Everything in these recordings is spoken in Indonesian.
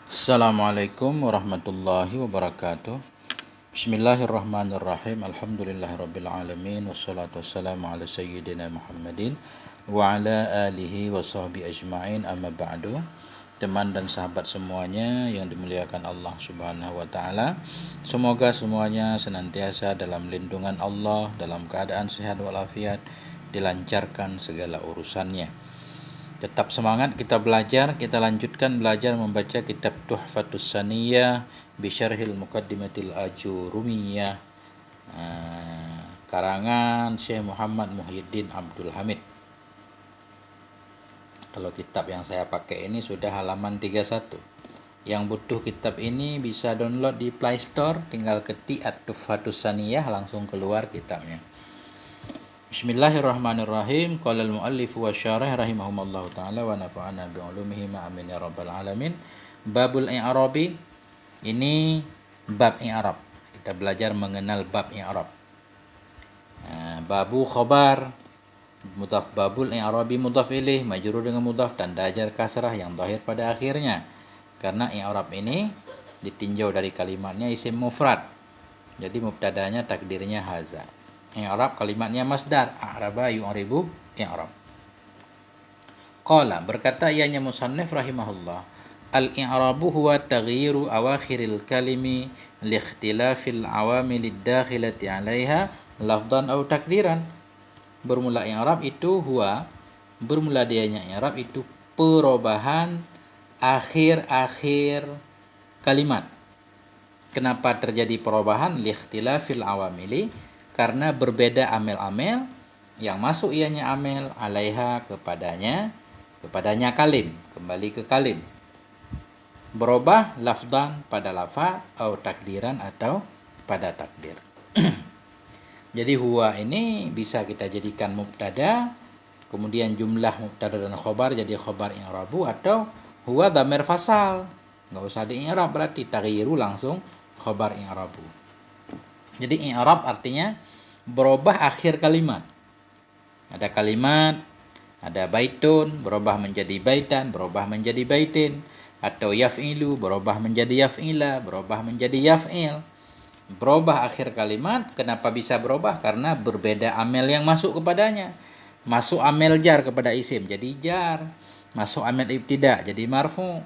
Assalamualaikum warahmatullahi wabarakatuh. Bismillahirrahmanirrahim. Alhamdulillahirabbil alamin wassalatu wassalamu ala sayyidina Muhammadin wa ala alihi wa sahbihi ajma'in, amma ba'du. Teman dan sahabat semuanya yang dimuliakan Allah Subhanahu wa taala, semoga semuanya senantiasa dalam lindungan Allah, dalam keadaan sehat walafiat, dilancarkan segala urusannya. Tetap semangat kita belajar, kita lanjutkan belajar membaca kitab Tuhfatus Saniyah bi Syarhil Muqaddimatil Ajurumiyah, karangan Syekh Muhammad Muhyiddin Abdul Hamid. Kalau kitab yang saya pakai ini sudah halaman 31. Yang butuh kitab ini bisa download di Play Store, tinggal ketik At-Tuhfatus Saniyah langsung keluar kitabnya. Bismillahirrahmanirrahim. Qala al-muallif wa syarih rahimahumallahu taala wa nafa'ana bi ulumihi ma amin ya rabbal alamin. Babul i'rabi. Ini bab i'rab. Kita belajar mengenal bab i'rab. Babu khabar, mudhaf, babul i'rabi mudhaf ilaih, majrur dengan mudhaf, tanda jar kasrah yang zahir pada akhirnya. Karena i'rab ini ditinjau dari kalimatnya isim mufrad. Jadi mubtadanya takdirnya haza. I'rab kalimatnya masdar, a'raba yu'ribu i'rab. Qala, berkata ianya musannif rahimahullah, al-i'rabu huwa taghyiru awakhiril kalimi liikhtilafil awamilid dakhilati 'alaiha lafdhan aw takdiran. Bermula i'rab itu bermula dianya i'rab itu perubahan akhir-akhir kalimat. Kenapa terjadi perubahan? Liikhtilafil awamili, karena berbeda amel-amel yang masuk ianya amel, alaiha kepadanya kalim, kembali ke kalim. Berubah lafdan pada lafaz, atau takdiran atau pada takdir. Jadi huwa ini bisa kita jadikan mubtada, kemudian jumlah mubtada dan khobar jadi khobar i'rabu, atau huwa dhamir fasal, nggak usah di-i'rab, berarti taghyiru langsung khobar i'rabu. Jadi i'rab artinya berubah akhir kalimat. Ada kalimat, ada baitun, berubah menjadi baitan, berubah menjadi baitin, atau yaf'ilu, berubah menjadi yaf'ila, berubah menjadi yaf'il. Berubah akhir kalimat, kenapa bisa berubah? Karena berbeda amel yang masuk kepadanya. Masuk amel jar kepada isim, jadi jar. Masuk amel ibtida, jadi marfu.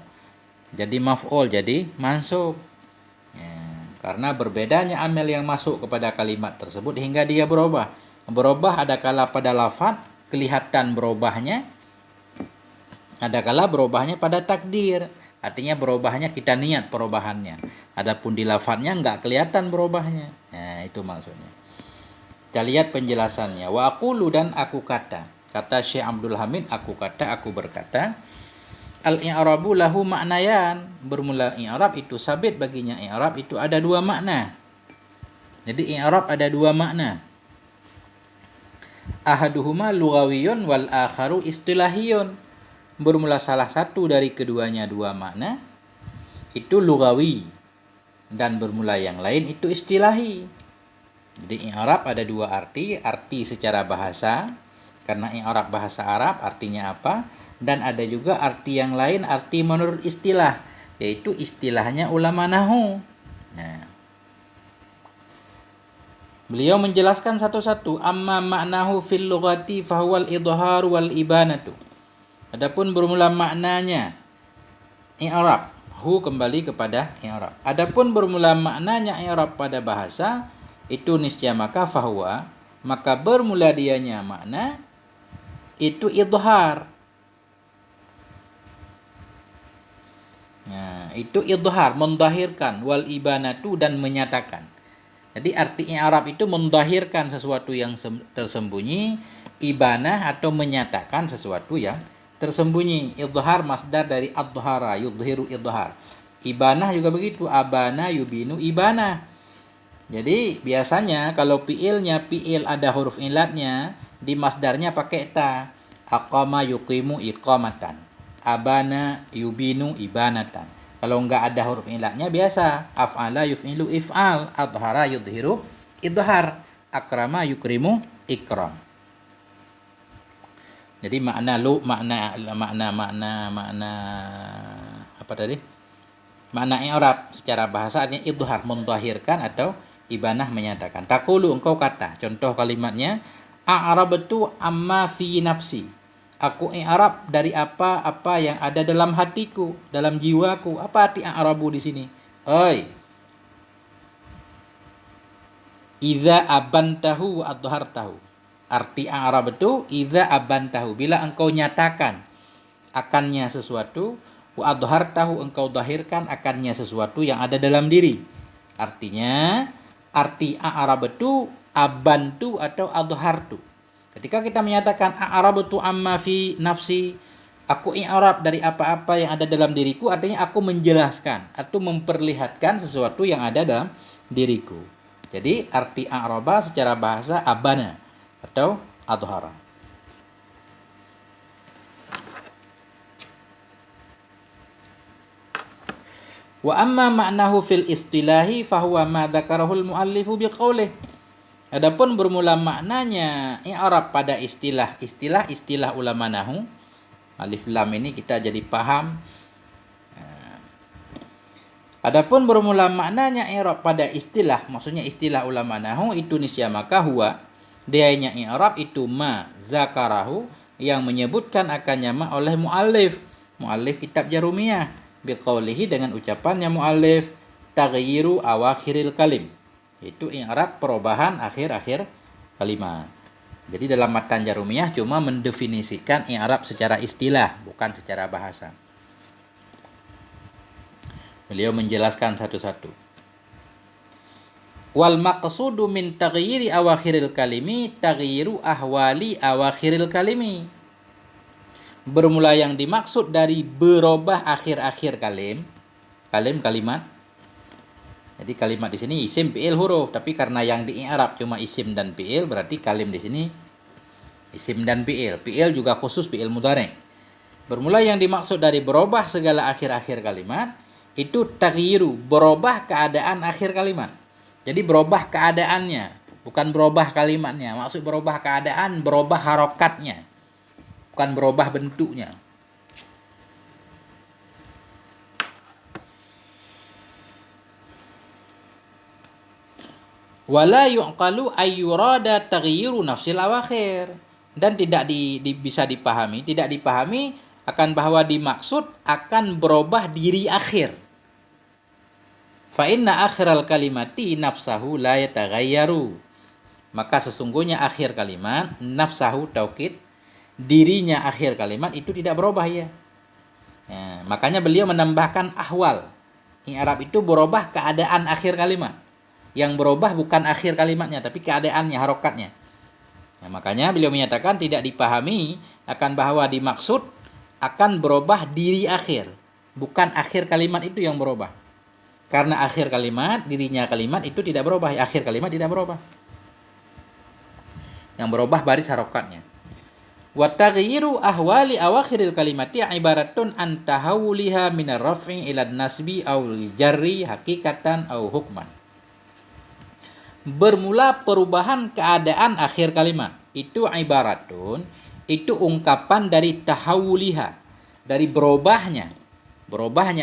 Jadi maf'ul, jadi mansub. Karena berbedanya amel yang masuk kepada kalimat tersebut hingga dia berubah. Berubah ada kala pada lafaz kelihatan berubahnya, ada kala berubahnya pada takdir. Artinya berubahnya kita niat perubahannya. Adapun di lafaznya enggak kelihatan berubahnya. Nah, itu maksudnya. Kita lihat penjelasannya. Wa aqulu, dan aku kata. Kata Syekh Abdul Hamid, aku berkata. Al-i'rabu lahu maknayan. Bermula i'rab itu sabit baginya i'rab itu ada dua makna. Jadi i'rab ada dua makna. Ahaduhuma lughawiyun wal akharu istilahiyun. Bermula salah satu dari keduanya dua makna itu lughawi, dan bermula yang lain itu istilahi. Jadi i'rab ada dua arti secara bahasa, karena i'rab bahasa Arab artinya apa, dan ada juga arti yang lain, arti menurut istilah, yaitu istilahnya ulama nahwu. Nah, beliau menjelaskan satu-satu. Amma ma'nahu fil lughati fahuwal idhar wal ibanatu. Adapun bermula maknanya i'rab, hu kembali kepada i'rab. Adapun bermula maknanya i'rab pada bahasa itu niscaya maka bermula dianya makna itu idhar. Nah, itu idhar, mendahirkan, wal ibanatu, dan menyatakan. Jadi arti i'rab itu mendahirkan sesuatu yang tersembunyi, ibanah atau menyatakan sesuatu yang tersembunyi. Idhar masdar dari adhara, yudhiru idhar. Ibanah juga begitu, abana yubinu ibanah. Jadi biasanya kalau fi'il ada huruf ilatnya, di masdarnya pakai ta. Aqama yuqimu iqamatan. Abana yubinu ibanatan. Kalau enggak ada huruf ilatnya biasa af'ala yuf'ilu if'al, adhara yudhiru idhar, akrama yukrimu ikram. Jadi makna apa tadi? Makna i'rab secara bahasa artinya idhar, mendhahirkan atau ibanah menyatakan. Taqulu engkau kata, contoh kalimatnya a'rabtu amma fi nafsi. Aku i'rab dari apa-apa yang ada dalam hatiku, dalam jiwaku. Apa arti a'rabu di sini? Oi. Iza abantahu wa adhartahu. Arti a'rab itu iza abantahu, bila engkau nyatakan akannya sesuatu, wa adhartahu engkau zahirkan akannya sesuatu yang ada dalam diri. Artinya arti a'rab itu abantu atau adhartu. Ketika kita menyatakan a'rabtu amma fi nafsi, aku i'rab dari apa-apa yang ada dalam diriku, artinya aku menjelaskan atau memperlihatkan sesuatu yang ada dalam diriku. Jadi arti a'raba secara bahasa abana atau adhara. Wa amma ma'nahu fil istilahi fahuwa ma dzakarahul muallifu biqaulih. Adapun bermula maknanya i'rab pada istilah ulama nahwu, alif lam ini kita jadi paham. Adapun bermula maknanya i'rab pada istilah, maksudnya istilah ulama nahwu itu nisya, maka huwa dianya i'rab itu ma zakarahu, yang menyebutkan akannya ma oleh muallif kitab Jarumiyah, biqaulihi dengan ucapannya muallif taghyiru awakhiril kalim, itu i'rab perubahan akhir-akhir kalimat. Jadi dalam matan Jarumiyah cuma mendefinisikan i'rab secara istilah, bukan secara bahasa. Beliau menjelaskan satu-satu. Wal maqsudu min taghyiri awakhiril kalimi taghyiru ahwali awakhiril kalimi. Bermula yang dimaksud dari berubah akhir-akhir kalimat. Jadi kalimat di sini isim, fi'il, huruf, tapi karena yang di i'rab cuma isim dan fi'il, berarti kalim di sini isim dan fi'il. Fi'il juga khusus fi'il mudhari'. Bermula yang dimaksud dari berubah segala akhir-akhir kalimat itu taghyiru, berubah keadaan akhir kalimat. Jadi berubah keadaannya, bukan berubah kalimatnya. Maksud berubah keadaan, berubah harokatnya, bukan berubah bentuknya. Wala yu'qalu ayyurada taghyiru nafsil awakhir, dan tidak bisa dipahami, akan bahwa dimaksud akan berubah diri akhir. Fa inna akhiral kalimati nafsahu la yataghayyaru, maka sesungguhnya akhir kalimat, nafsahu taukid, dirinya akhir kalimat itu tidak berubah ya. Makanya beliau menambahkan ahwal. I'rab itu berubah keadaan akhir kalimat. Yang berubah bukan akhir kalimatnya, tapi keadaannya, harokatnya. Makanya beliau menyatakan tidak dipahami akan bahwa dimaksud akan berubah diri akhir, bukan akhir kalimat itu yang berubah. Karena akhir kalimat, dirinya kalimat itu tidak berubah, akhir kalimat tidak berubah. Yang berubah baris harokatnya. Wa taghyiru ahwali awakhiril kalimati ibaratun an tahawuliha minar raf'i ila nasbi aw jarri hakikatan aw hukman. Bermula perubahan keadaan akhir kalimat itu ibaratun, itu ungkapan dari tahawuliha, dari berubahnya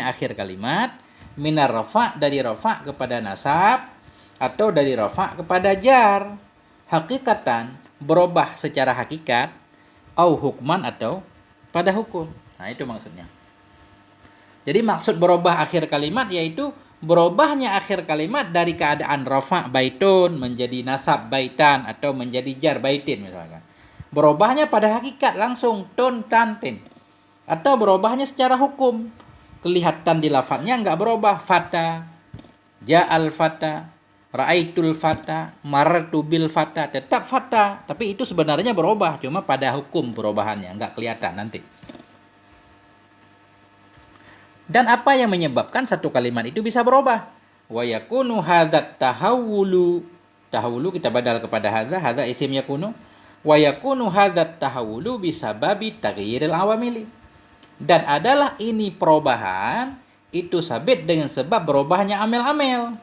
akhir kalimat, minar rafa, dari rafa kepada nasab, atau dari rafa kepada jar, hakikatan, berubah secara hakikat, au hukman, atau pada hukum. Nah itu maksudnya. Jadi maksud berubah akhir kalimat yaitu berubahnya akhir kalimat dari keadaan rafa baitun menjadi nasab baitan, atau menjadi jar baitin misalkan. Berubahnya pada hakikat langsung tun tantin, atau berubahnya secara hukum. Kelihatan di lafadznya enggak berubah, fata, ja'al fata, ra'aitul fata, marartu bil fata, tetap fata, tapi itu sebenarnya berubah, cuma pada hukum perubahannya enggak kelihatan nanti. Dan apa yang menyebabkan satu kalimat itu bisa berubah? Wa yakunu hadzat tahawulu kita badal kepada hadza isim yakunu. Wa yakunu hadzat tahawulu bisababi taghyiril awamili. Dan adalah ini perubahan itu sabit dengan sebab berubahnya amel-amel.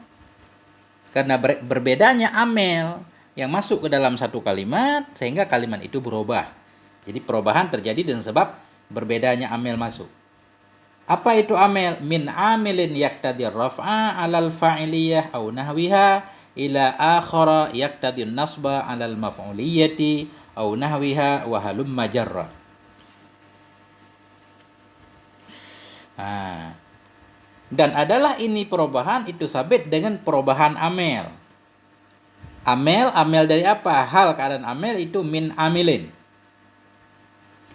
Karena berbedanya amel yang masuk ke dalam satu kalimat sehingga kalimat itu berubah. Jadi perubahan terjadi dengan sebab berbedanya amel masuk. Apa itu amil? Min amilin yaktadi raf'a 'alal fa'iliyah aw nahwiha ila akhara yaktadi nasba 'alal maf'uliyati aw nahwiha wa halumma jarra. Dan adalah ini perubahan itu sabit dengan perubahan amil. Amil dari apa? Hal keadaan amil itu min amilin.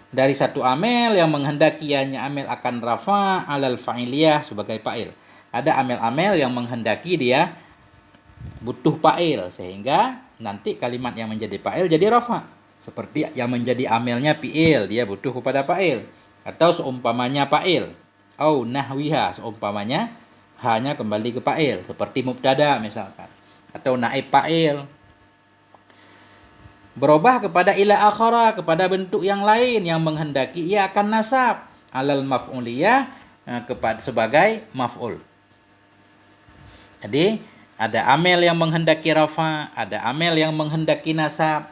Dari satu amil yang menghendaki ianya amil akan rafa alal fa'iliyah sebagai fa'il. Ada amil-amil yang menghendaki dia butuh fa'il sehingga nanti kalimat yang menjadi fa'il jadi rafa. Seperti yang menjadi amilnya fi'il, dia butuh kepada fa'il. Atau seumpamanya fa'il. Au nahwiha, seumpamanya hanya kembali ke fa'il. Seperti mubtada misalkan. Atau naib fa'il. Berubah kepada ila akhara, kepada bentuk yang lain yang menghendaki ia akan nasab alal maf'uliyah kepada sebagai maf'ul. Jadi ada amil yang menghendaki rafa, ada amil yang menghendaki nasab.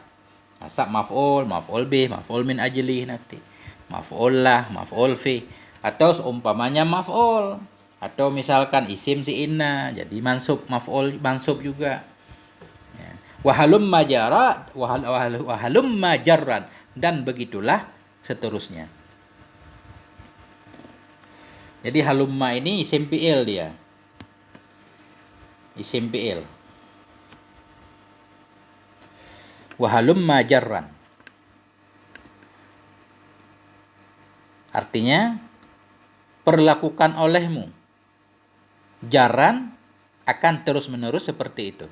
Nasab maf'ul, maf'ul bih, maf'ul min ajlih nanti. Maf'ul lah, maf'ul fi, atau seumpamanya maf'ul, atau misalkan isim si inna jadi mansub, maf'ul mansub juga. Wahalum majarat, wahalum majarran, dan begitulah seterusnya. Jadi halumma ini isim fi'il dia. Isim fi'il. Wahalum majarran. Artinya perlakukan olehmu. Jarran akan terus-menerus seperti itu.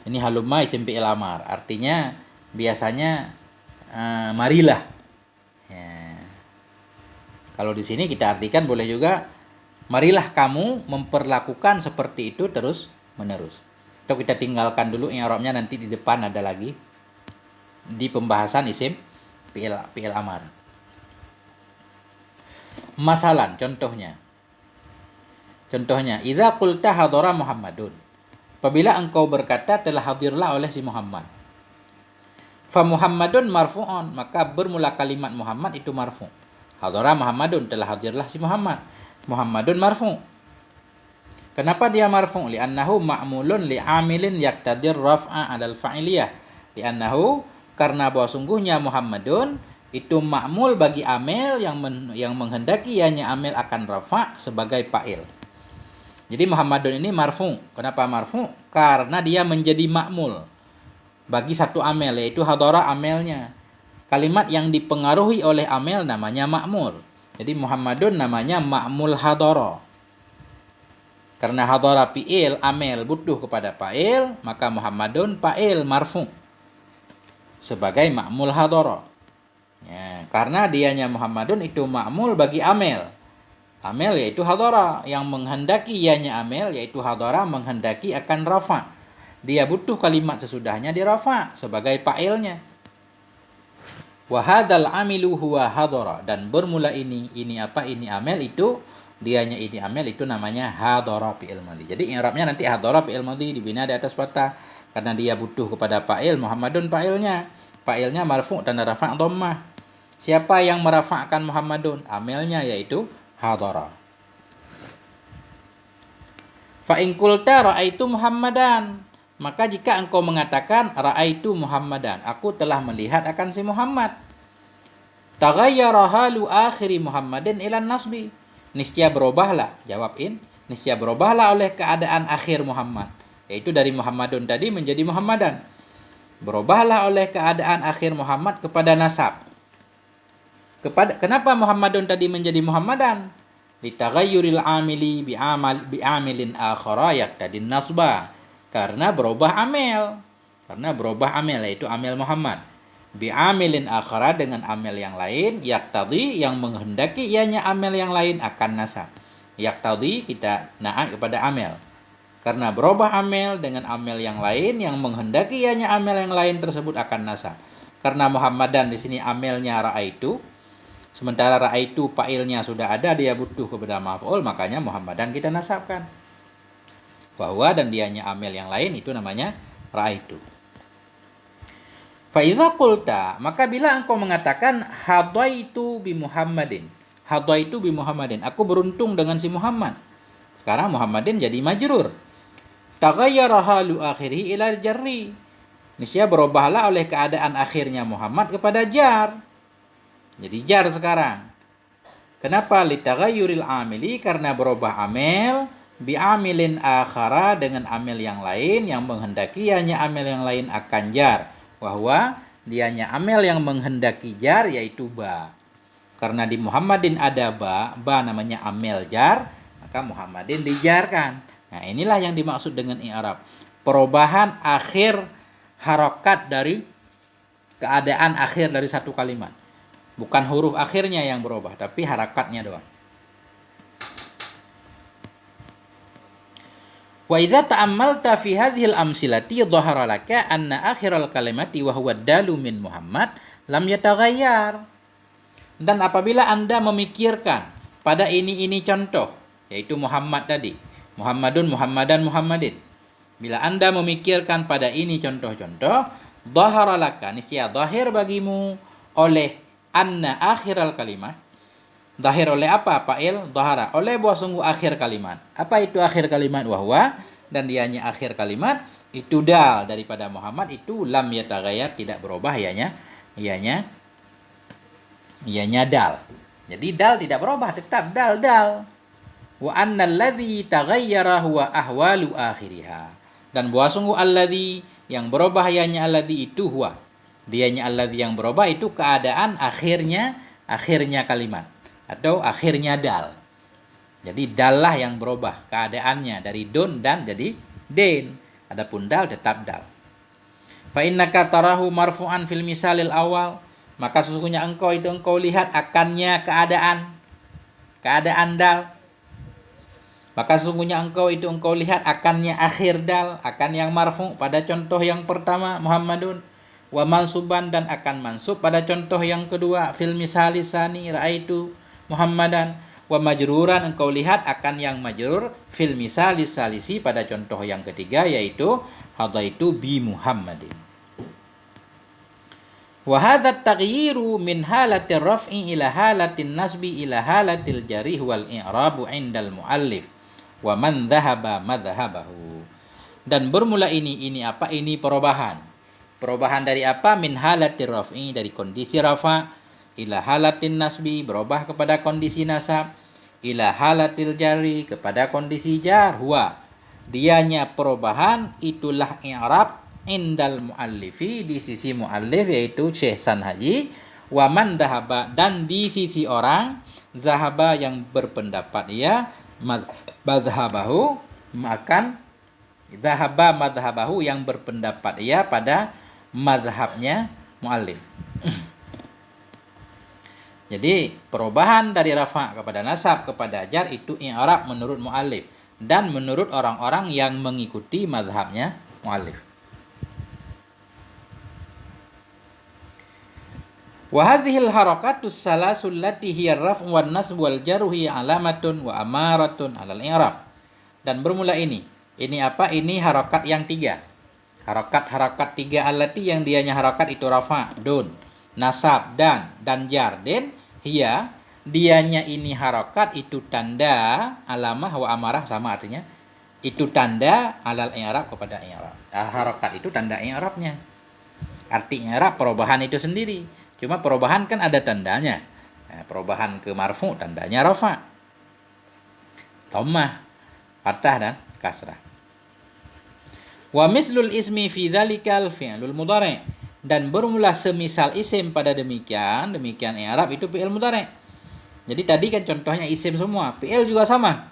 Ini halumma isim fi'il amar. Artinya biasanya marilah. Ya. Kalau di sini kita artikan boleh juga marilah kamu memperlakukan seperti itu terus menerus. Atau kita tinggalkan dulu i'rabnya, nanti di depan ada lagi di pembahasan isim fi'il amar. Masalan contohnya. Iza qulta hadara Muhammadun. Apabila engkau berkata telah hadirlah oleh si Muhammad. Fa Muhammadun marfu'un, maka bermula kalimat Muhammad itu marfu'. Hadara Muhammadun, telah hadirlah si Muhammad. Muhammadun marfu'. Kenapa dia marfu'? Li'annahu ma'mulun li'amilin yaktadir raf'a 'alal fa'iliyah. Li'annahu, karena bahwa sungguhnya Muhammadun itu ma'mul bagi amil yang menghendaki ianya amil akan rafa' sebagai fa'il. Jadi Muhammadun ini marfu'. Kenapa marfu'? Karena dia menjadi ma'mul bagi satu amil, yaitu hadara amilnya. Kalimat yang dipengaruhi oleh amil namanya ma'mul. Jadi Muhammadun namanya ma'mul hadara. Karena hadara fi'il, amil butuh kepada fa'il, maka Muhammadun fa'il marfu' sebagai ma'mul hadara. Ya, karena dianya Muhammadun itu ma'mul bagi amil. Amil yaitu hadara, yang menghendaki ianya amil yaitu hadara menghendaki akan rafa. Dia butuh kalimat sesudahnya di rafa sebagai fa'ilnya. Wa hadzal amilu huwa hadara, dan bermula ini apa? Ini amil itu dianya ini amil itu namanya hadara fi'il madhi. Jadi i'rabnya nanti hadara fi'il madhi dibina di atas fathah karena dia butuh kepada fa'il. Muhammadun fa'ilnya. Fa'ilnya marfu' dan rafa' dhammah. Siapa yang merafa'kan Muhammadun? Amilnya yaitu hadara. Fa in qulta ra'aitu Muhammadan, maka jika engkau mengatakan ra'aitu Muhammadan, aku telah melihat akan si Muhammad. Taghayyara halu akhiri Muhammadin ila nasbi. Niscaya berubahlah, jawab in, niscaya berubahlah oleh keadaan akhir Muhammad, yaitu dari Muhammadun tadi menjadi Muhammadan. Berubahlah oleh keadaan akhir Muhammad kepada nasab. Kenapa Muhammadun tadi menjadi Muhammadan? Litaghayyuril amili bi'amilin akhara yaktadin nasba. Karena berubah amil. Yaitu amil Muhammad. Bi'amilin akhara, dengan amil yang lain, yaktadi, yang menghendaki ianya amil yang lain akan nasab. Yaktadi kita na'at kepada amil. Karena berubah amil dengan amil yang lain yang menghendaki ianya amil yang lain tersebut akan nasab. Karena Muhammadan di sini amilnya ra'aitu, sementara ra'aitu fa'ilnya sudah ada, dia butuh kepada maf'ul, makanya Muhammadan kita nasabkan. Bahwa dan dianya amil yang lain itu namanya ra'aitu. Fa iza qulta, maka bila engkau mengatakan hadaitu bi Muhammadin. Hadaitu bi Muhammadin, aku beruntung dengan si Muhammad. Sekarang Muhammadin jadi majrur. Taghayyara halu akhirih ila jarri. Niscaya berubahlah oleh keadaan akhirnya Muhammad kepada jar. Jadi jar sekarang. Kenapa? Litaghayyuril amili, karena berubah amil bi amilin akhara, dengan amil yang lain yang menghendaki hanya amil yang lain akan jar. Bahwa dianya amil yang menghendaki jar yaitu ba. Karena di Muhammadin ada ba namanya amil jar, maka Muhammadin dijarkan. Nah, inilah yang dimaksud dengan i'rab. Perubahan akhir harokat dari keadaan akhir dari satu kalimat. Bukan huruf akhirnya yang berubah, tapi harakatnya doang. Wa iza ta'ammalta fi hadhil amsilati dhahara laka anna akhiral kalimati wa huwa dalu min Muhammad lam yataghayyar. Dan apabila Anda memikirkan pada ini contoh, yaitu Muhammad tadi, Muhammadun, Muhammadan, Muhammadin. Bila Anda memikirkan pada ini contoh-contoh, dhahara laka, niscaya zahir bagimu oleh anna akhiral kalimat. Zahir oleh apa? Fa'il dhahara, oleh buah sungguh akhir kalimat. Apa itu akhir kalimat? Wahwa, dan dianya akhir kalimat itu dal daripada Muhammad, itu lam yataghayyar, tidak berubah ianya dal. Jadi dal tidak berubah, tetap dal. Wa annal ladzi taghayyara huwa ahwalu akhiriha. Dan buah sungguh alladzi, yang berubah ianya alladzi itu huwa. Dianya alladzi, yang berubah itu keadaan akhirnya kalimat atau akhirnya dal. Jadi dal lah yang berubah keadaannya dari don dan jadi den. Adapun dal tetap dal. Fa innaka tarahu marfu'an fil misalil awal, maka sesungguhnya engkau lihat akannya keadaan dal. Maka sesungguhnya engkau lihat akannya akhir dal, akan yang marfu pada contoh yang pertama Muhammadun, wa mansuban, dan akan mansub pada contoh yang kedua fil misali sani raaitu Muhammadan, wa majruran, engkau lihat akan yang majrur fil misali salisi pada contoh yang ketiga yaitu hadaitu bi Muhammadin. Wa hadha at-taghyiru min halatir raf'i ila halatin nasbi ila halatil jarih wal i'rabu 'indal muallif wa man dhahaba madhhabahu. Dan bermula ini apa? Ini perubahan dari apa? Min halatir raf'i, dari kondisi rafa, ila halatin nasbi, berubah kepada kondisi nasab, ila halatil jari, kepada kondisi jar. Huwa, dianya perubahan, itulah i'rab indal muallifi, di sisi muallif yaitu Syekh Sanhaji, wa man dhahaba, dan di sisi orang zahaba yang berpendapat ia madhhabahu, akan zahaba madhhabahu, yang berpendapat ia pada madhabnya muallif. Jadi perubahan dari rafa kepada nasab kepada jar itu i'rab menurut muallif dan menurut orang-orang yang mengikuti madhabnya muallif. Wa hadhil harakatus salasul lati hiya ar-raf' wan nasb wal jar hiya alamatun wa amaratun 'alal i'rab. Dan bermula ini apa? Ini harakat yang tiga. Harakat tiga allati, yang dianya harakat itu rafa, don, nasab, dan jar. Den hiya, dianya ini harakat itu tanda, alamah wa amarah sama artinya. Itu tanda alal i'rab kepada i'rab. Harakat itu tanda i'rabnya. Arti i'rab perubahan itu sendiri. Cuma perubahan kan ada tandanya. Perubahan ke marfu tandanya rafa, dhammah, fathah, dan kasrah. Wa mislul ismi fi dzalikal fi'lul mudhari', dan bermula semisal isim pada demikian i'rab itu fi'il mudhari'. Jadi tadi kan contohnya isim semua, fi'il juga sama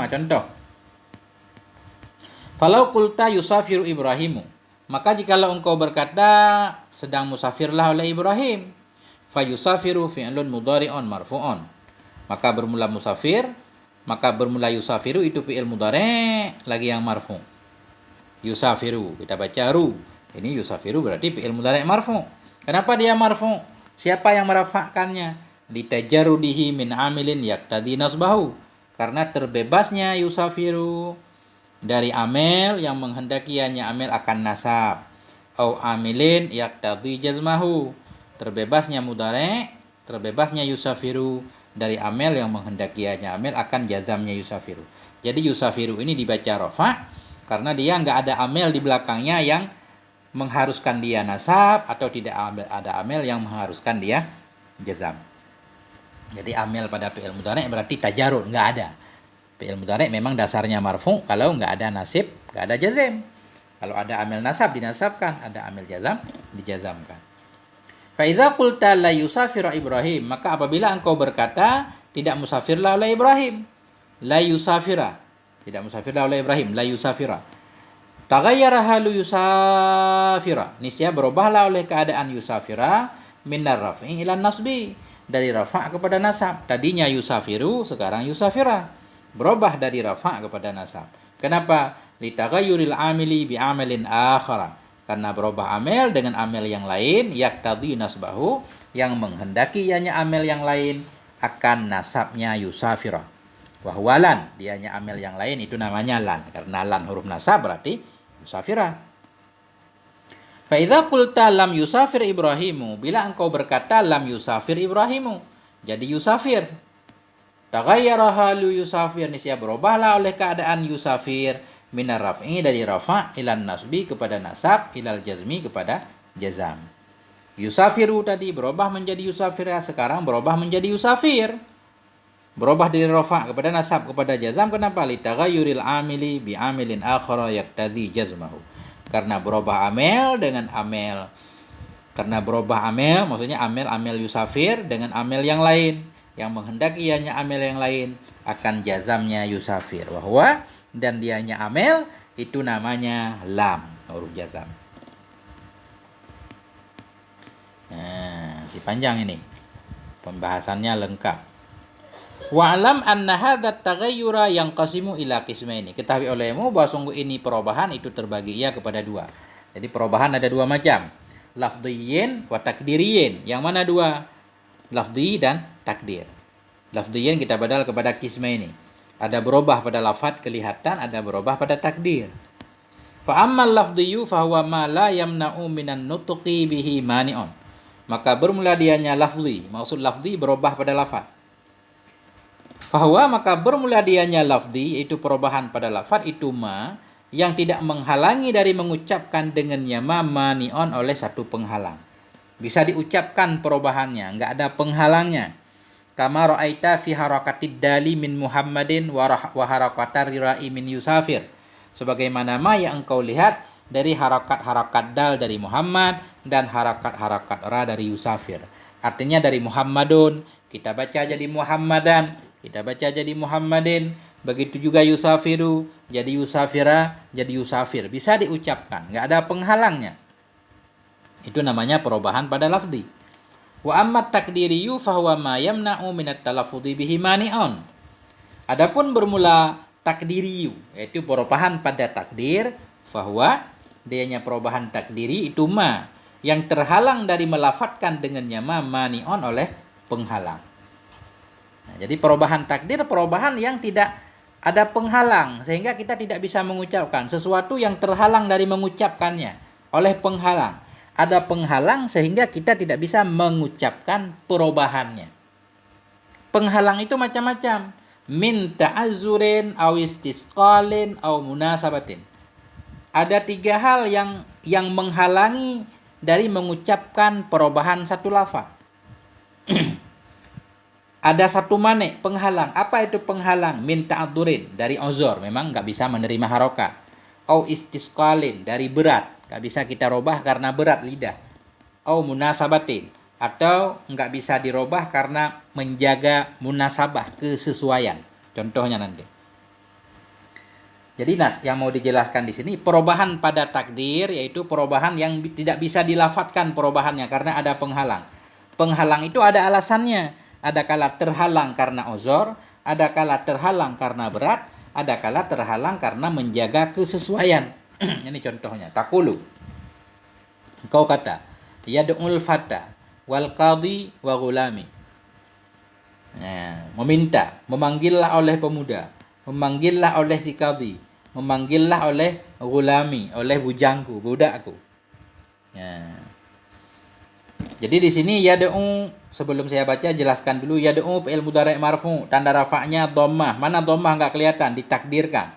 contoh. Falau qulta yusafiru Ibrahimu, maka jikalau engkau berkata sedang musafirlah oleh Ibrahim, fa yusafiru fi'lun mudhari'un marfu'un, maka bermula musafir, maka bermula yusafiru itu fi'il mudhari' lagi yang marfu'. Yusafiru, kita baca ru. Ini yusafiru berarti fi'il mudhari' marfu'. Kenapa dia marfu'? Siapa yang merafa'kannya? Litajarrudihi min amilin yaqtadi nasbahu. Karena terbebasnya yusafiru dari amil yang menghendaki hanya amil akan nasab. au amilin yaqtadi jazmahu. Terbebasnya mudhari', terbebasnya yusafiru dari amil yang menghendaki ianya amil akan jazamnya yusafiru. Jadi yusafiru ini dibaca rafa karena dia nggak ada amil di belakangnya yang mengharuskan dia nasab atau tidak ada amil yang mengharuskan dia jazam. Jadi amil pada fi'il mudhari' berarti tajarud, nggak ada. Fi'il mudhari' memang dasarnya marfu kalau nggak ada nasib, nggak ada jazam. Kalau ada amil nasab dinasabkan, ada amil jazam dijazamkan. Fa iza qulta la yusafiru Ibrahim, maka apabila engkau berkata tidak musafirlah oleh Ibrahim. La yusafira, tidak musafirlah oleh Ibrahim, la yusafira. Taghayyara halu yusafira, niscaya berubahlah oleh keadaan yusafira minar raf'i ila nasbi, dari rafa' kepada nasab. Tadinya yusafiru, sekarang yusafira. Berubah dari rafa' kepada nasab. Kenapa? Litaghayyuril amili bi amalin akhara. Karena berubah amil dengan amil yang lain, yaqtadi nasbahu, yang menghendaki ianya amil yang lain akan nasabnya yusafira. Wahwalan, dianya amil yang lain itu namanya lan. Karena lan huruf nasab berarti yusafira. Fa idza qulta lam yusafir Ibrahimu, bila engkau berkata lam yusafir Ibrahimu, jadi yusafir. Taghayyara halu yusafir, niscaya berubahlah oleh keadaan yusafir minar raf'i, dari rafa' ilal nasbi kepada nasab, ilal jazmi kepada jazam. Yusafiru tadi berubah menjadi yusafira, sekarang berubah menjadi yusafir. Berubah dari rafa' kepada nasab kepada jazam. Kenapa? Litaghayyuril amili bi amilin akhara yaqtadhi jazmahu. Karena berubah amil dengan amil. Karena berubah amil, maksudnya amil yusafir dengan amil yang lain, yang menghendaki ianya amil yang lain akan jazamnya yusafir. Wahwa, dan dianya amil itu namanya lam, huruf jazam. Nah, si panjang ini pembahasannya lengkap. Wa'lam anna hadza taghayyura yanqasimu ila qismaini. Ketahui olehmu bahwa sungguh ini perubahan itu terbagi ia kepada dua. Jadi perubahan ada dua macam. Lafdhiyin wa takdiriyin. Yang mana dua? Lafdhi dan takdir. Lafdhiyin kita badal kepada qismaini. Ada berubah pada lafaz kelihatan, ada berubah pada takdir. Fa ammal lafdhiyu fa huwa ma la yamna'u minan nutqi bihi mani'un. Maka bermula dianya lafzi. Maksud lafzi berubah pada lafaz. Fahuwa, maka bermula dianya lafzi, yaitu perubahan pada lafaz itu ma yang tidak menghalangi dari mengucapkan dengannya ma mani'un oleh satu penghalang. Bisa diucapkan perubahannya, enggak ada penghalangnya. Kama ra'aita fi harakatid dali min Muhammadin wa harakatar ra'i min Yusafir. Sebagaimana ma yang engkau lihat dari harakat-harakat dal dari Muhammad dan harakat-harakat ra dari Yusafir. Artinya dari Muhammadun kita baca jadi Muhammadan, kita baca jadi Muhammadin. Begitu juga Yusafiru jadi Yusafira, jadi Yusafir. Bisa diucapkan, enggak ada penghalangnya. Itu namanya perubahan pada lafzi. Wa amma takdiriyu fahuwa ma yamna'u minat talaffudhi bihi mani'un. Adapun bermula takdiriyu, yaitu perubahan pada takdir, fahuwa, dianya perubahan takdiri itu ma yang terhalang dari melafatkan dengannya ma mani'un oleh penghalang. Nah, jadi perubahan takdir, perubahan yang tidak ada penghalang, sehingga kita tidak bisa mengucapkan sesuatu yang terhalang dari mengucapkannya oleh penghalang. Ada penghalang sehingga kita tidak bisa mengucapkan perubahannya. Penghalang itu macam-macam. Min ta'azzurin aw istisqalin aw munasabatin. Ada tiga hal yang menghalangi dari mengucapkan perubahan satu lafaz. Ada satu mane penghalang. Apa itu penghalang? Min ta'adzurin, dari uzur, memang nggak bisa menerima harokat. Aw istisqalin, dari berat, nggak bisa kita robah karena berat lidah. Au munasabatin, atau nggak bisa dirobah karena menjaga munasabah, kesesuaian. Contohnya nanti. Jadi yang mau dijelaskan di sini perubahan pada takdir, yaitu perubahan yang tidak bisa dilafatkan perubahannya karena ada penghalang. Penghalang itu ada alasannya. Ada kala terhalang karena uzur, ada kala terhalang karena berat, ada kala terhalang karena menjaga kesesuaian. Ini contohnya. Taqulu, engkau kata, yad'ul fata wal qadi wa gulami. Nah, meminta, memanggillah oleh pemuda, memanggillah oleh si qadi, memanggillah oleh gulami, oleh bujangku, budakku. Ya. Jadi di sini yad'u, sebelum saya baca jelaskan dulu yad'u fi'il mudhari' marfu, tanda rafa'nya dhammah. Mana dhammah enggak kelihatan, ditakdirkan.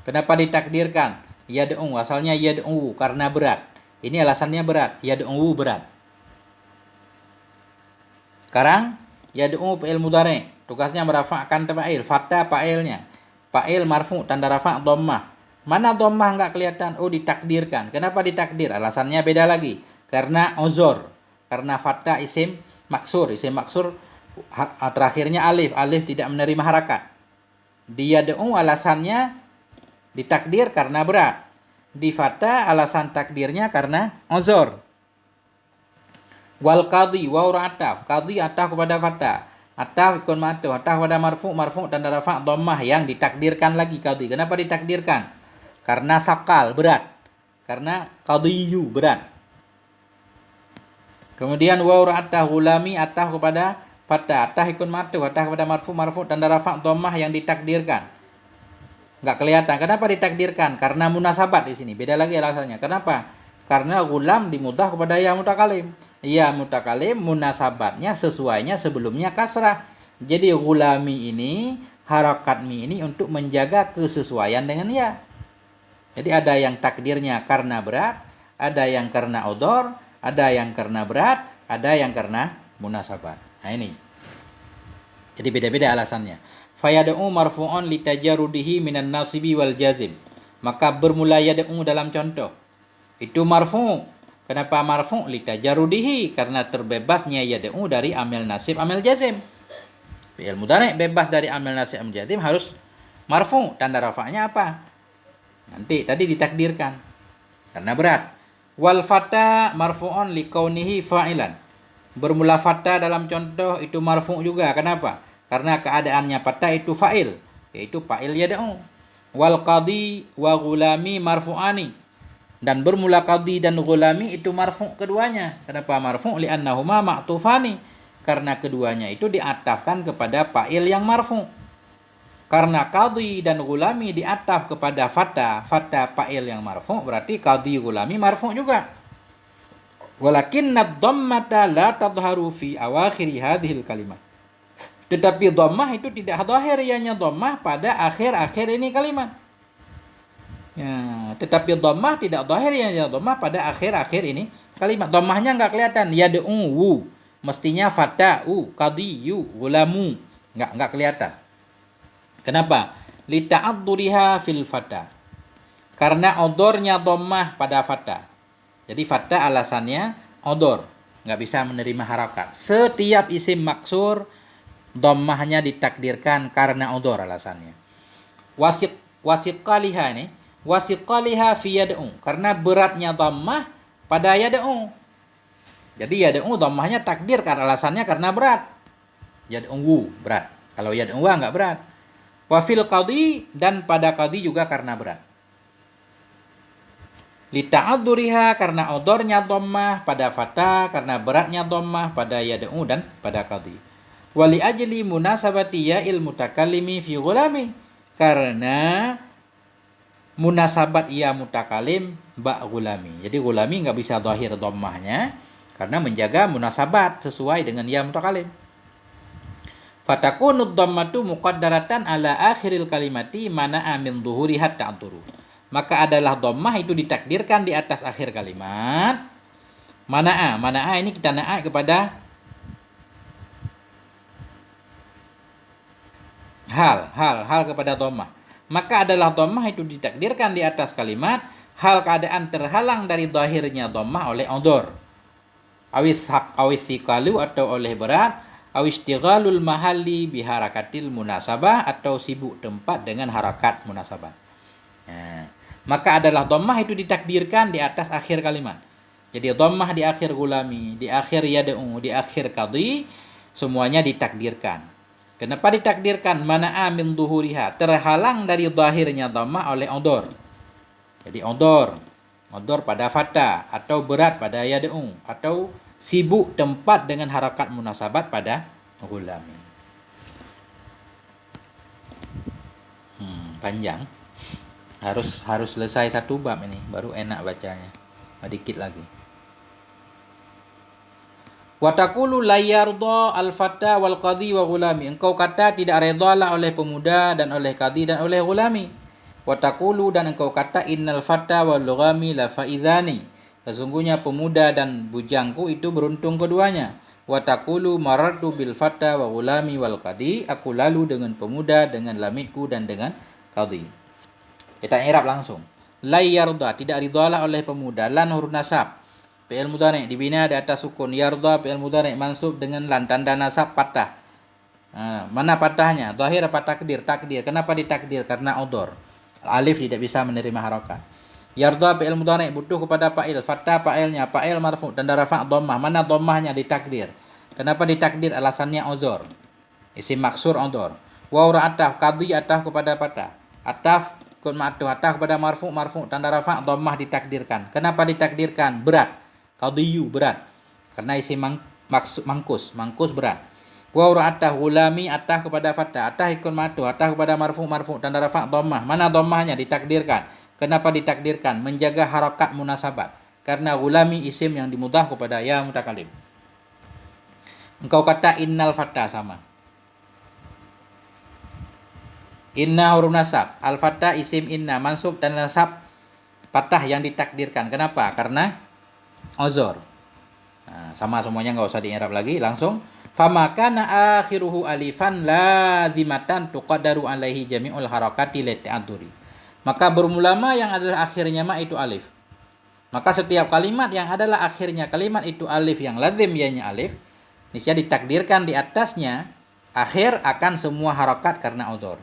Kenapa ditakdirkan? Yad'u, asalnya yad'u karena berat. Ini alasannya berat, yad'u berat. Sekarang yad'u fi'il mudhari', tugasnya merafa'kan fa'il, fatta fa'ilnya. Fa'il marfu, tanda rafa' dhammah. Mana dhammah enggak kelihatan? Oh, ditakdirkan. Kenapa ditakdir? Alasannya beda lagi. Karena uzur. Karena fatta isim maksur. Isim maksur terakhirnya alif. Alif tidak menerima harakat. Di yad'u alasannya ditakdir karena berat. Di fatta alasan takdirnya karena uzur. Wal qadhi wa ataf. Qadhi ataf kepada fatta. Ataf ikun ma'tuf, ataf kepada marfu, marfu tanda rafa' dhammah yang ditakdirkan lagi qadhi. Kenapa ditakdirkan? Karena sakal berat. Karena qadhiyu berat. Kemudian wa ataf gulami ataf kepada fatta. Ataf ikun ma'tuf, ataf kepada marfu, marfu tanda rafa' dhammah yang ditakdirkan. Enggak kelihatan. Kenapa ditakdirkan? Karena munasabat di sini. Beda lagi alasannya. Kenapa? Karena gulam dimudhaf kepada ya mutakalim. Ya mutakalim munasabatnya sesuainya sebelumnya kasrah. Jadi gulami ini, harakat mi ini untuk menjaga kesesuaian dengan ya. Jadi ada yang takdirnya karena berat, ada yang karena udhur, ada yang karena berat, ada yang karena munasabat. Nah ini. Jadi beda-beda alasannya. Fayad'u marfu'un litajarrudihi minan nasibi wal jazim. Maka bermula yad'u dalam contoh. Itu marfu. Kenapa marfu? Litajarrudihi, karena terbebasnya yad'u dari amil nasib, amil jazim. Fi'il mudhari' bebas dari amil nasib, amil jazim harus marfu. Tanda rafa'nya apa? Nanti tadi ditakdirkan karena berat. Wal fata marfu'un likaunihi fa'ilan. Bermula fata dalam contoh itu marfu juga. Kenapa? Karena keadaannya fata itu fa'il, yaitu fa'il yad'u. Wal qadhi wa gulami marfu'ani. Dan bermula qadhi dan gulami itu marfu keduanya. Kenapa marfu? Li'annahuma ma'tufani. Karena keduanya itu diatafkan kepada fa'il yang marfu. Karena qadhi dan gulami diataf kepada fata, fata fa'il yang marfu, berarti qadhi gulami marfu juga. Walakinnad dhammata la tadharu fi awakhir hadhil kalimat. Tetapi dhammah itu tidak zahir ianya dhammah pada akhir-akhir ini kalimat. Ya, tetapi dhammah tidak zahir ianya dhammah pada akhir-akhir ini kalimat. Dhammahnya enggak kelihatan. Yad'u, mestinya fata'u, qadhiyu, gulamu. Enggak kelihatan. Kenapa? Lita'adduriha fil fata. Karena odornya dhammah pada fata. Jadi fata alasannya odor, enggak bisa menerima harakat. Setiap isim maksur dhammahnya ditakdirkan karena odor alasannya. Wasiqaliha ini, wasiqaliha fi yad'u, karena beratnya dhammah pada yad'u. Jadi yad'u dhammahnya takdir karena alasannya karena berat. Yad'u berat. Kalau yad'u enggak berat. Wa fil qadhi, dan pada qadhi juga karena berat. Lita'adduriha, karena odornya dhammah pada fata, karena beratnya dhammah pada yad'u dan pada qadhi. Wa li ajli munasabati ya'il mutakallimi fi gulami, karena munasabat ya mutakalim ba gulami. Jadi gulami enggak bisa zahir dhammahnya karena menjaga munasabat sesuai dengan ya mutakalim. Fatakunu dhammatu muqaddaratan ala akhiril kalimati mana'a min dhuhuriha ta'dhuru. Maka adalah dhammah itu ditakdirkan di atas akhir kalimat. Mana'a ini kita na'a kepada hal kepada dhammah. Maka adalah dhammah itu ditakdirkan di atas kalimat hal keadaan terhalang dari zahirnya dhammah oleh udhur. Awis siqalu, atau oleh berat. Awistighalul mahalli biharakatil munasabah, atau sibuk tempat dengan harakat munasabah. Nah, maka adalah dhammah itu ditakdirkan di atas akhir kalimat. Jadi dhammah di akhir gulami, di akhir yad'u, di akhir qadhi, semuanya ditakdirkan. Kenapa ditakdirkan? Mana'a min dhuhuriha, terhalang dari zahirnya dhammah oleh udhur. Jadi udhur pada fata, atau berat pada yad'u, atau sibuk tempat dengan harakat munasabat pada gulami. Panjang. Harus selesai satu bab ini baru enak bacanya. Dikit lagi. Wa taqulu la yarda al-fata wal qadhi wa ghulami. Engkau kata tidak redalah oleh pemuda dan oleh qadhi dan oleh ghulami. Wa taqulu dan engkau kata innal fata wal ghulami la faizani. Sesungguhnya pemuda dan bujangku itu beruntung keduanya. Wa taqulu marartu bil fata wa ghulami wal qadhi. Aku lalu dengan pemuda, dengan lamitku dan dengan qadhi. Kita i'rab langsung. La yarda tidak ridalah oleh pemuda, lan huruf nasab. Fi'il mudhari' dibina di atas sukun. Yarda fi'il mudhari' mansub dengan lan, tanda nasab patah. Mana patahnya? Zahir apa takdir? Takdir. Kenapa ditakdir? Karena udhur. Alif tidak bisa menerima harakat. Yarda fi'il mudhari' butuh kepada fa'il. Fathah fa'ilnya, fa'il marfu' tanda rafa' dhammah. Mana dhammahnya? Ditakdir. Kenapa ditakdir? Alasannya uzur. Isim maksur udhur. Waw ataf qadhi ataf kepada patah. Ataf kun ma'tuf ataf kepada marfu' tanda rafa' dhammah ditakdirkan. Kenapa ditakdirkan? Berat. Qadhiyu berat. Karena isim mangkus berat. Wa atah gulami atah kepada fathah. Atah ikun ma'tuf atah kepada marfu' tanda rafa' dhammah. Mana dhammahnya? Ditakdirkan. Kenapa ditakdirkan? Menjaga harakat munasabat. Karena gulami isim yang dimudhaf kepada ya mutakalim. Engkau kata innal fathah sama. Inna huruf nasab. Al-fathah isim inna mansub dan nasab fathah yang ditakdirkan. Kenapa? Karena uzur. Sama semuanya, nggak usah di-i'rab lagi, langsung. Fama kana akhiruhu alifan lazimatan tuqaddaru alaihi jami'ul harakati li'ta'adzuri. Maka bermula ma yang adalah akhirnya ma itu alif. Maka setiap kalimat yang adalah akhirnya kalimat itu alif yang lazim ianya alif, niscaya ditakdirkan di atasnya akhir akan semua harakat karena uzur.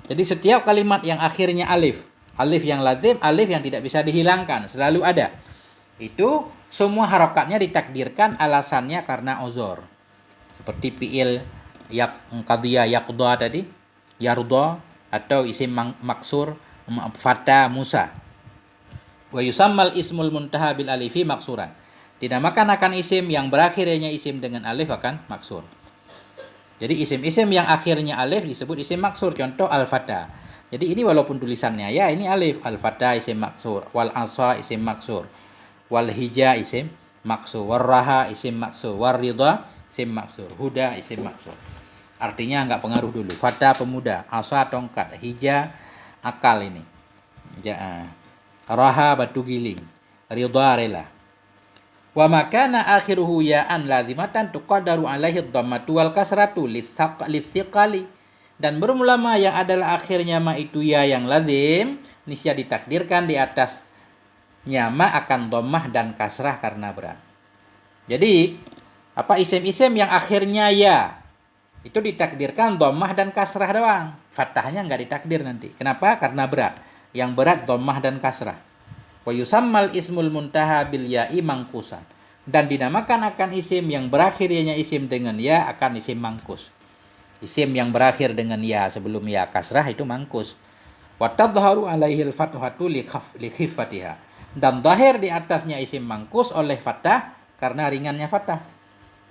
Jadi setiap kalimat yang akhirnya alif, alif yang lazim, alif yang tidak bisa dihilangkan, selalu ada. Itu semua harakatnya ditakdirkan alasannya karena uzur. Seperti fi'il qadhiya yaqda tadi, yarda, atau isim maksur fata Musa. Wa yusammal ismul muntaha bil alifi maksuran. Dinamakan akan isim yang berakhirnya isim dengan alif akan maksur. Jadi isim-isim yang akhirnya alif disebut isim maksur. Contoh al-fata. Jadi ini walaupun tulisannya ya ini alif, al-fata isim maksur, wal asa isim maksur, wal hija isim maksur, warraha isim maksur, warridha isim maksur, huda isim maksur. Artinya enggak pengaruh dulu. Fata pemuda, asa tongkat, hija akal ini. Raha batu giling, ridha rela. Wa makana akhiruhu ya'an lazimatan tuqaddaru alaihi dhammatu wal kasratu lisiqali. Dan bermula ma yang adalah akhirnya ma itu ya yang lazim, niscaya ditakdirkan di atas nyama akan dhammah dan kasrah karena berat. Jadi, isim-isim yang akhirnya ya itu ditakdirkan dhammah dan kasrah doang. Fathahnya enggak ditakdir nanti. Kenapa? Karena berat. Yang berat dhammah dan kasrah. Wa yusammal ismul muntaha bil ya'i mangkusan. Dan dinamakan akan isim yang berakhirnya isim dengan ya akan isim mangkus. Isim yang berakhir dengan ya sebelum ya kasrah itu mangkus. Wa tadhharu alaihi al-fathatu li khifatiha. Dan zahir di atasnya isim mangkus oleh fathah karena ringannya fathah.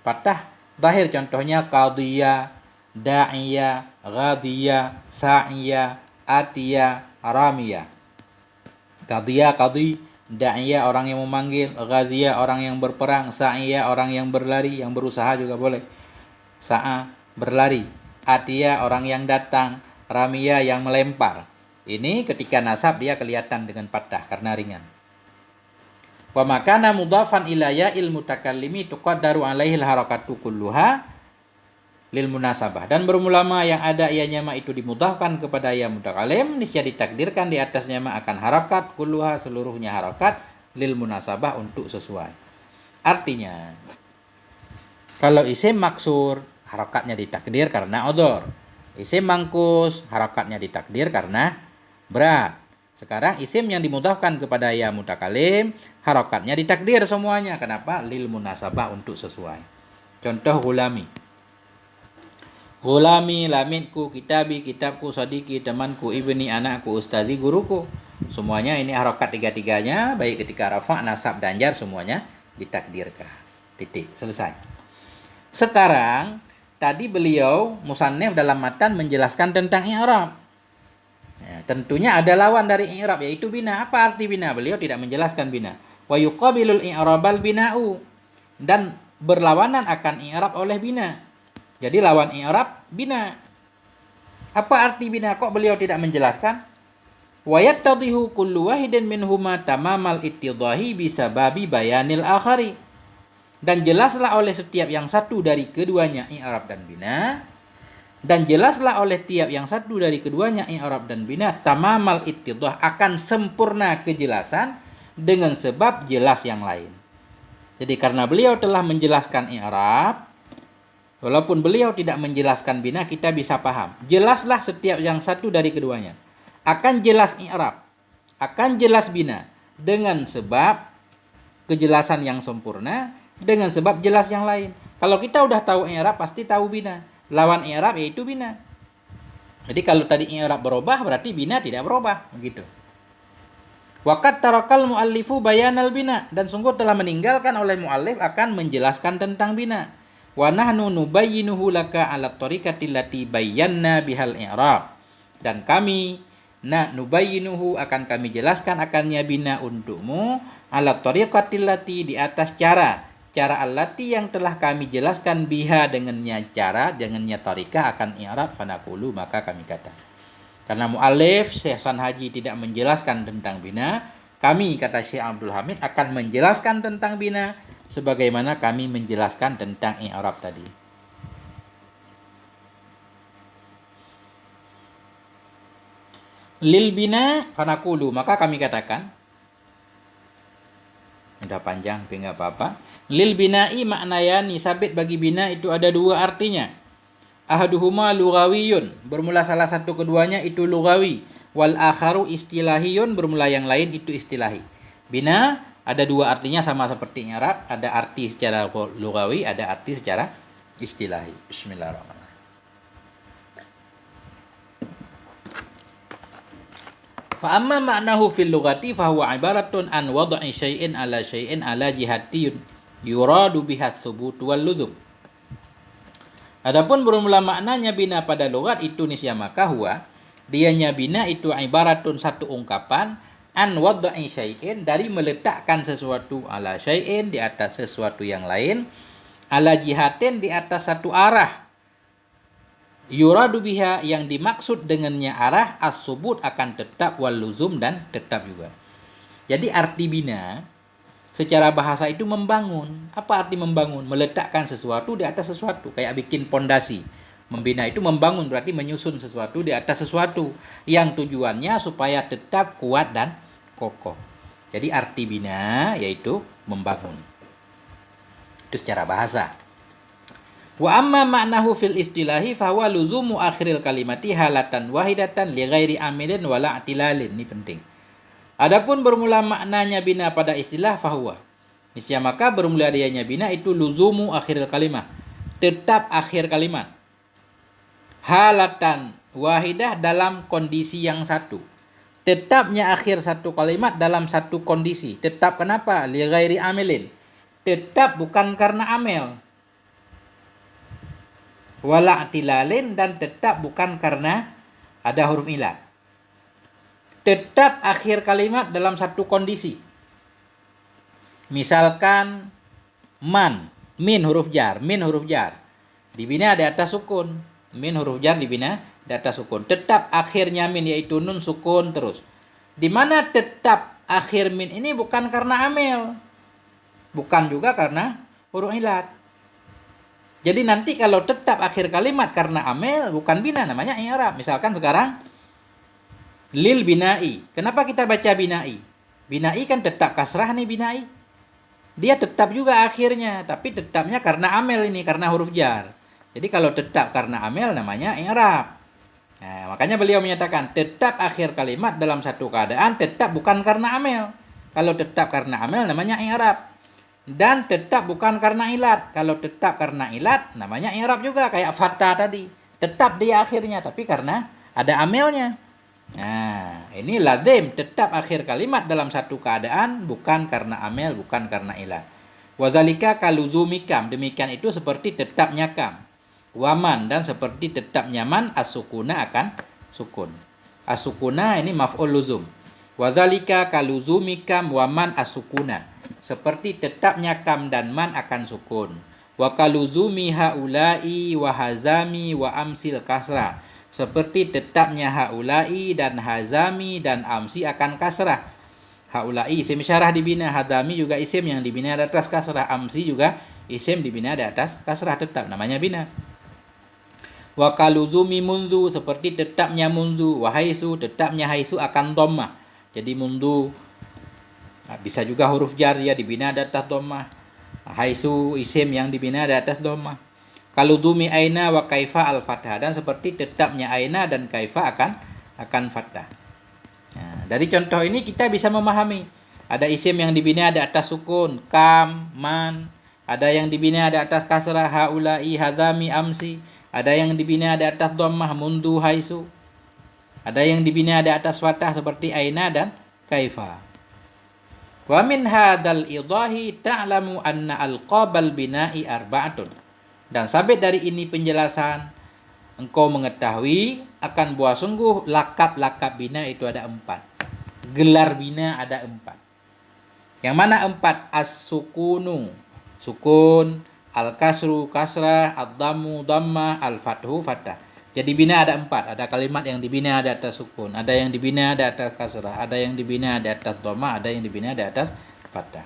Fathah zahir contohnya qadhiya, da'iya, ghadiya, sa'iya, atiya, ramiya. Qadhiya qadhi, da'iya orang yang memanggil, ghadiya orang yang berperang, sa'iya orang yang berlari, yang berusaha juga boleh. Sa'a berlari, atiya orang yang datang, ramiya yang melempar. Ini ketika nasab dia kelihatan dengan fathah karena ringan. Wa makana mudhafan ila ya'il mutakallimi tuqaddaru alaihi al-harakatu kulluha lil munasabah. Dan bermula ma yang ada ianya ma itu dimudhafkan kepada ya mutakallim, niscaya ditakdirkan di atasnya ma akan harakat kulluha seluruhnya harakat lil munasabah untuk sesuai. Artinya kalau isim maksur harakatnya ditakdir karena udhur. Isim mangkus harakatnya ditakdir karena berat. Sekarang isim yang dimudhafkan kepada ya mutakallim harakatnya ditakdir semuanya. Kenapa? Lil munasabah untuk sesuai. Contoh gulami. Gulami, lamitku, kitabi, kitabku, sadiki, temanku, ibni, anakku, ustazi, guruku. Semuanya ini harokat tiga-tiganya, baik ketika rafa', nasab, dan jar, semuanya ditakdirkan. Titik. Selesai. Sekarang, tadi beliau, musannif dalam matan menjelaskan tentang i'rab. Ya, tentunya ada lawan dari i'rab, yaitu bina. Apa arti bina? Beliau tidak menjelaskan bina. Wa yuqabilul i'rabal bina'u. Dan berlawanan akan i'rab oleh bina. Jadi lawan i'rab bina. Apa arti bina? Kok beliau tidak menjelaskan? Wa yattadhihu kullu wahidin minhuma tamamal ittidahi bisababi bayanil akhari. Dan jelaslah oleh setiap yang satu dari keduanya i'rab dan bina. Dan jelaslah oleh tiap yang satu dari keduanya i'rab dan bina tamamal ittidah, akan sempurna kejelasan dengan sebab jelas yang lain. Jadi karena beliau telah menjelaskan i'rab, walaupun beliau tidak menjelaskan bina, kita bisa paham. Jelaslah setiap yang satu dari keduanya. Akan jelas i'rab, akan jelas bina dengan sebab kejelasan yang sempurna, dengan sebab jelas yang lain. Kalau kita udah tahu i'rab, pasti tahu bina. Lawan i'rab yaitu bina. Jadi kalau tadi i'rab berubah, berarti bina tidak berubah, begitu. Waqad tarakal muallifu bayanal bina, dan sungguh telah meninggalkan oleh muallif akan menjelaskan tentang bina. Wa nahnu nubayyinuhu laka ala tariqati allati bayyana bihal i'rab. Dan kami nubayyinuhu, akan kami jelaskan akannya bina untukmu ala tariqati allati, di atas cara allati yang telah kami jelaskan biha, dengannya cara, dengannya tariqah akan i'rab, fanaqulu, maka kami kata. Karena mu'alif Syekh Hasan Haji tidak menjelaskan tentang bina, kami, kata Syekh Abdul Hamid, akan menjelaskan tentang bina sebagaimana kami menjelaskan tentang i'rab tadi. Lil bina fanaqulu, maka kami katakan, udah panjang tapi enggak apa-apa. Lil bina'i maknayani, sabit bagi bina itu ada dua artinya. Ahaduhuma lughawiyun, bermula salah satu keduanya itu lughawi. Wal akharu istilahiyun, bermula yang lain itu istilahi. Bina ada dua artinya sama seperti i'rab, ada arti secara lughawi, ada arti secara istilahi. Bismillahirrahmanirrahim. Fa amma ma'nahu fil lughati fa huwa ibaratun an wad'i syai'in ala jihatin yuradu biha tsubut wal luzum. Adapun bermula maknanya bina pada lughat itu nisya, maka huwa, dianya bina itu ibaratun, satu ungkapan, an wad'i syai'in, dari meletakkan sesuatu, ala syai'in, di atas sesuatu yang lain, ala jihatin, di atas satu arah, yuradu biha, yang dimaksud dengannya arah, as-subut, akan tetap, wal luzum, dan tetap juga. Jadi arti bina secara bahasa itu membangun. Apa arti membangun? Meletakkan sesuatu di atas sesuatu, kayak bikin pondasi. Membina itu membangun, berarti menyusun sesuatu di atas sesuatu, yang tujuannya supaya tetap kuat dan kokoh. Jadi arti bina yaitu membangun. Itu secara bahasa. Wa amma ma'nahu fil istilahi fa huwa luzumu akhiril kalimati halatan wahidatan li ghairi amilin wala i'tilalin. Ini penting. Adapun bermula maknanya bina pada istilah fahuwa, niscaya maka bermula dianya bina itu luzumu akhiril kalimah, tetap akhir kalimat, halatan wahidah, dalam kondisi yang satu. Tetapnya akhir satu kalimat dalam satu kondisi. Tetap kenapa? Li ghairi amilin, tetap bukan karena amel. Wala i'tilalin, dan tetap bukan karena ada huruf ilat. Tetap akhir kalimat dalam satu kondisi. Misalkan man, min huruf jar, min huruf jar. Di bina di atas sukun. Min huruf jar di bina di atas sukun. Tetap akhirnya min yaitu nun sukun terus. Di mana tetap akhir min ini bukan karena amel. Bukan juga karena huruf ilat. Jadi nanti kalau tetap akhir kalimat karena amel, bukan bina, namanya i'rab. Misalkan sekarang lil bina'i. Kenapa kita baca bina'i? Bina'i kan tetap kasrah nih bina'i. Dia tetap juga akhirnya, tapi tetapnya karena amel ini, karena huruf jar. Jadi kalau tetap karena amel namanya i'rab. Nah, makanya beliau menyatakan tetap akhir kalimat dalam satu keadaan tetap bukan karena amel. Kalau tetap karena amel namanya i'rab. Dan tetap bukan karena ilat. Kalau tetap karena ilat namanya i'rab juga, kayak fatta tadi. Tetap dia akhirnya, tapi karena ada amelnya. Nah, ini lazim, tetap akhir kalimat dalam satu keadaan bukan karena amel, bukan karena ilat. Wazalika kaluzumikam, demikian itu seperti tetapnya kam. Waman, dan seperti tetapnya man, as-sukuna akan sukun. As-sukuna ini maf'ul luzum. Wazalika kaluzumikam waman as-sukuna. seperti tetapnya kam dan man akan sukun. Wa kaluzumi haula'i wa hazami wa amsil kasrah, seperti tetapnya haula'i dan hazami dan amsi akan kasrah. Haula'i isim isyarah dibina, hazami juga isim yang dibina di atas kasrah, amsi juga isim dibina di atas kasrah, tetap namanya bina. Wa kaluzumi munzu, seperti tetapnya munzu, wa haisu, tetapnya haisu akan dhammah. Jadi mundu bisa juga huruf jar ya dibina di atas dhammah. Haisu isim yang dibina di atas dhammah. Kaludumi aina wa kaifa al fathah, dan seperti tetapnya aina dan kaifa akan fathah. Nah, dari contoh ini kita bisa memahami ada isim yang dibina di atas sukun, kam, man, ada yang dibina di atas kasrah, haula'i, hadzami, amsi, ada yang dibina di atas dhammah, mundu, haisu, ada yang dibina di atas fathah seperti aina dan kaifa. Wa min hadzal idahi ta'lamu anna alqabal bina'i arba'atun. Dan sabit dari ini penjelasan, engkau mengetahui akan bahwa sungguh lakab-lakab bina itu ada 4. Gelar bina ada 4. Yang mana 4? As-sukunu, sukun, al-kasru, kasrah, ad-dhammu, dhammah, al-fathu, fathah. Jadi bina ada 4. Ada kalimat yang dibina di atas sukun, ada yang dibina di atas kasrah, ada yang dibina di atas dhammah, ada yang dibina di atas fathah.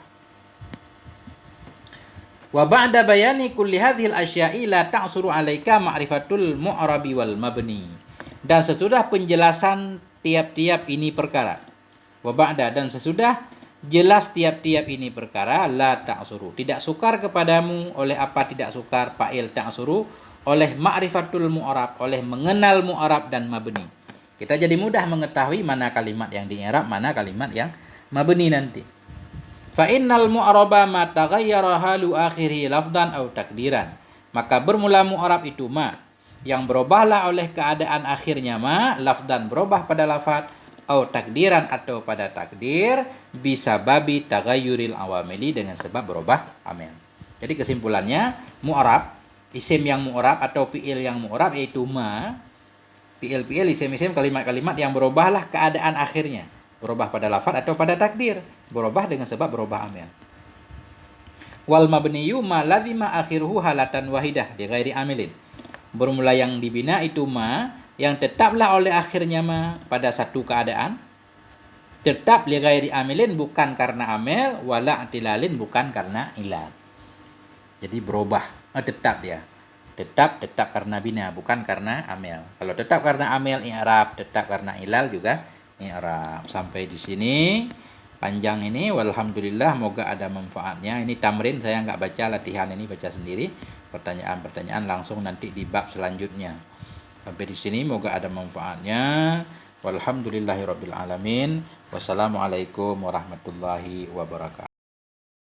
Wa ba'da bayani kulli hadhil asya'i la ta'suru 'alaika ma'rifatul mu'rabi wal mabni. Dan sesudah penjelasan tiap-tiap ini perkara. Wa ba'da, dan sesudah jelas tiap-tiap ini perkara, la ta'suru, tidak sukar kepadamu oleh apa tidak sukar, fa'il ta'suru, oleh ma'rifatul mu'rab, oleh mengenal mu'rab dan mabni. Kita jadi mudah mengetahui mana kalimat yang di-i'rab, mana kalimat yang mabni nanti. Fa innal mu'raba ma taghayyara halu akhirih lafdan aw takdiran. Maka bermula mu'rab itu ma, yang berubahlah oleh keadaan akhirnya ma, lafdan berubah pada lafaz, aw takdiran atau pada takdir, bisa babi taghayyuril awamili, dengan sebab berubah amil. Jadi kesimpulannya, mu'rab, isim yang mu'rab atau fi'il yang mu'rab yaitu ma, fi'il-fi'il, isim-isim, kalimat-kalimat yang berubahlah keadaan akhirnya, berubah pada lafaz atau pada takdir, berubah dengan sebab berubah amil. Wal mabniyu ma lazima akhiruhu halatan wahidah di ghairi amilin. Bermula yang dibina itu ma, yang tetaplah oleh akhirnya ma pada satu keadaan, tetap li ghairi amilin, bukan karena amil, wala atilalin, bukan karena ilal. Jadi berubah, tetap dia. Tetap karena bina, bukan karena amil. Kalau tetap karena amil i'rab, tetap karena ilal juga i'rab. Sampai di sini panjang ini, walhamdulillah, moga ada manfaatnya. Ini tamrin, saya nggak baca latihan ini, baca sendiri. Pertanyaan-pertanyaan langsung nanti di bab selanjutnya. Sampai di sini moga ada manfaatnya. Walhamdulillahirabbil alamin. Wassalamualaikum warahmatullahi wabarakatuh.